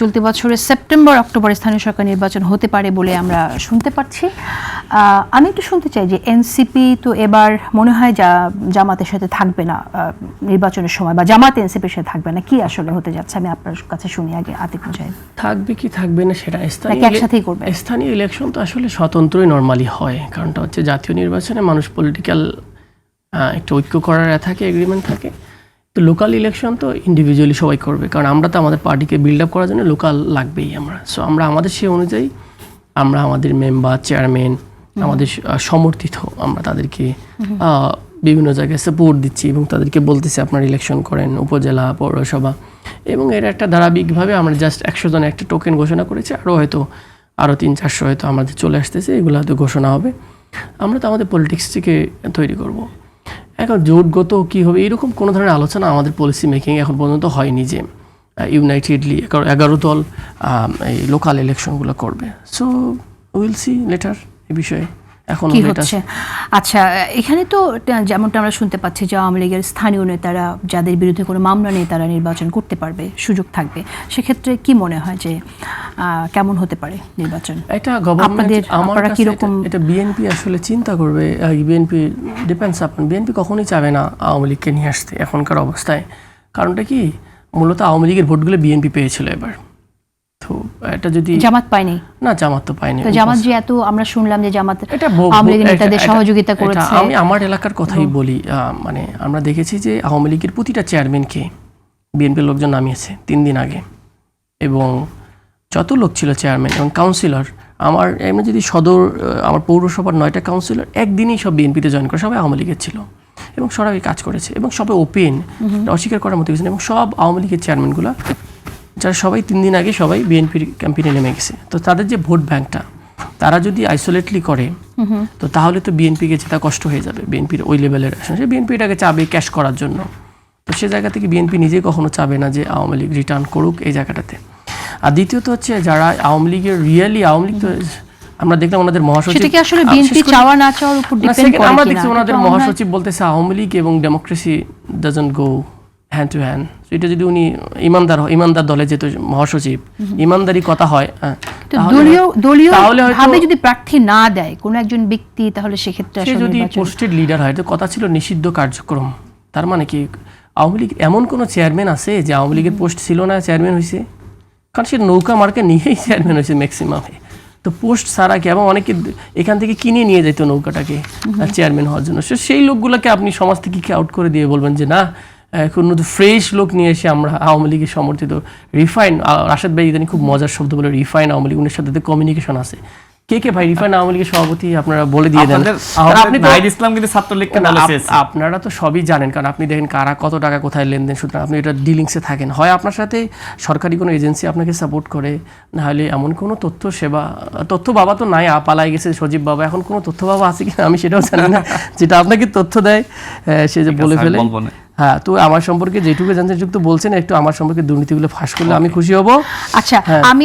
চলতি বছরের সেপ্টেম্বর অক্টোবরে স্থানীয় সরকার নির্বাচন হতে পারে বলে আমরা শুনতে পাচ্ছি। আমি একটু শুনতে চাই যে এনসিপি তো এবার মনে হয় জামাতের সাথে থাকবে না নির্বাচনের সময়, বা জামাত এনসিপির সাথে থাকবে না, কি আসলে হতে যাচ্ছে আমি আপনার কাছে শুনি আগে। আতিক মুজাহিদ, থাকবে কি থাকবে না সেটা একসাথেই করবে। স্থানীয় ইলেকশন তো আসলে স্বতন্ত্রই নর্মালি হয়, কারণটা হচ্ছে জাতীয় নির্বাচনে মানুষ পলিটিক্যাল একটা ঐক্য করার থাকে, এগ্রিমেন্ট থাকে। তো লোকাল ইলেকশন তো ইন্ডিভিজুয়ালি সবাই করবে, কারণ আমরা তো আমাদের পার্টিকে বিল্ড আপ করার জন্য লোকাল লাগবেই। আমরা আমাদের সেই অনুযায়ী আমরা আমাদের মেম্বার, চেয়ারম্যান, আমাদের সমর্থিত, আমরা তাদেরকে বিভিন্ন জায়গায় সাপোর্ট দিচ্ছি এবং তাদেরকে বলতেছি আপনারা ইলেকশন করেন, উপজেলা, পৌরসভা। এবং এর একটা ধারাবাহিকভাবে আমরা জাস্ট 100 জনে একটা টোকেন ঘোষণা করেছি, আরও 300-400 হয়তো আমাদের চলে আসতেছে, এগুলো হয়তো ঘোষণা হবে। আমরা তো আমাদের পলিটিক্সটিকে তৈরি করব। এখন জোটগত কী হবে এরকম কোনো ধরনের আলোচনা আমাদের পলিসি মেকিং এখন পর্যন্ত হয়নি যে ইউনাইটেডলি 11 দল এই লোকাল ইলেকশনগুলো করবে। সো উইল সি লেটার এই বিষয়ে এখন কি হচ্ছে। আচ্ছা, এখানে তো যেমনটা আমরা শুনতে পাচ্ছি যে আওয়ামী লীগের স্থানীয় নেতারা, যাদের বিরুদ্ধে কোনো মামলা নেই, তারা নির্বাচন করতে পারবে, সুযোগ থাকবে। সেক্ষেত্রে কি মনে হয় যে কেমন হতে পারে নির্বাচন? এটা গভর্নমেন্ট আপনারা কিরকম, এটা বিএনপি আসলে চিন্তা করবে। বিএনপি ডিপেন্ডস আপন, বিএনপি কখনোই চাবে না আওয়ামী লীগকে নিয়ে আসতে এখনকার অবস্থায়। কারণটা কি, মূলত আওয়ামী লীগের ভোটগুলো বিএনপি পেয়েছিল এবার। তো এটা যদি জামাত পায়নি, না জামাত তো পায়নি। তো জামাত যে এত আমরা শুনলাম যে জামাত আওয়ামী লীগের নেতাদের সহযোগিতা করেছে। আমি আমার এলাকার কথাই বলি, মানে আমরা দেখেছি যে আওয়ামী লীগের প্রতিটা চেয়ারম্যানকে বিএনপির লোকজন নামিয়েছে 3 দিন আগে, এবং যত লোক ছিল চেয়ারম্যান এবং কাউন্সিলর, আমার এমনি যদি আমার পৌরসভার 9টা কাউন্সিলর একদিনই সব বিএনপিতে জয়েন করে, সবাই আওয়ামী লীগের ছিল এবং সবাই কাজ করেছে এবং সবাই ওপেন, অস্বীকার করার মতো কিছু নেই। এবং সব আওয়ামী লীগের চেয়ারম্যানগুলো যারা সবাই 3 দিন আগে সবাই বিএনপির ক্যাম্পেইনে নেমে গেছে। তো তাদের যে ভোট ব্যাংকটা তারা যদি আইসোলেটলি করে, তো তাহলে তো বিএনপিকে জেতা কষ্ট হয়ে যাবে। বিএনপির ওই লেভেলের সে বিএনপি এটাকে চাবে ক্যাশ করার জন্য। তো সে জায়গা থেকে বিএনপি নিজে কখনো চাবে না যে আওয়ামী লীগ রিটার্ন করুক এই জায়গাটাতে। আর দ্বিতীয়ত হচ্ছে যারা আওয়ামী লীগের রিয়েলি আওয়ামী লীগ, তো আমরা দেখলাম ওনাদের মহাসচিব, আসলে বিএনপি চাওয়া না চাওয়ার উপর ডিপেন্ড করে। আমরা দেখছি ওনাদের মহাসচিব বলতেছে আওয়ামী লীগ এবং democracy doesn't go hand to hand. এটা যদি উনি ইমানদার দলে যেহেতু মহাসচিব, ইমানদারি কথা হয়, তাহলে ভাবে যদি প্রার্থী না দেয় কোনো একজন ব্যক্তি, তাহলে সেক্ষেত্রে সে যদি পোস্টেড লিডার হয়, তো কথা ছিল নিষিদ্ধ কার্যক্রম। তার মানে কি আওয়ামী লীগ এমন কোনো চেয়ারম্যান আছে যে আওয়ামী লীগের পোস্ট ছিল না চেয়ারম্যান হয়েছে? কারণ সে নৌকা মার্কা নিয়েই চেয়ারম্যান হয়েছে ম্যাক্সিমামে। তো পোস্ট ছাড়া কি, এবং অনেকে এখান থেকে কিনে নিয়ে যেত নৌকাটাকে চেয়ারম্যান হওয়ার জন্য। সেই লোকগুলোকে আপনি সমাজ থেকে কি আউট করে দিয়ে বলবেন যে না, এখন ফ্রেশ লোক নিয়ে এসে আমরা আওয়ামী লীগের সমর্থিত রিফাইন, রাশেদ ভাই ইদানি খুব মজার শব্দ বলে রিফাইন আওয়ামী লীগ, উনি সাথে কমিউনিকেশন আছে। কে ভাই রিফাইন আওয়ামী লীগের সভাপতি আপনারা বলে দিয়ে দেন। আপনারা তো সবই জানেন, কারণ আপনি দেখেন কারা কত টাকা কোথায় লেনদেন, সুতরাং আপনি এটা ডিলিংসে থাকেন। হয় আপনার সাথে সরকারি কোনো এজেন্সি আপনাকে সাপোর্ট করে, না হলে এমন কোনো তথ্য বাবা তো নাই, পালাই গেছে সজীব বাবা, এখন কোনো তথ্য বাবা আছে কিনা আমি সেটাও জানি না। যেটা আপনাকে তথ্য দেয় সে যে বলে ফেলে। হ্যাঁ, তো আমার সম্পর্কে যেটুকু জানতে যুক্ত বলছেন, একটু আমার সম্পর্কে দুর্নীতিগুলো ফাঁস করলে আমি খুশি হব। আচ্ছা, আমি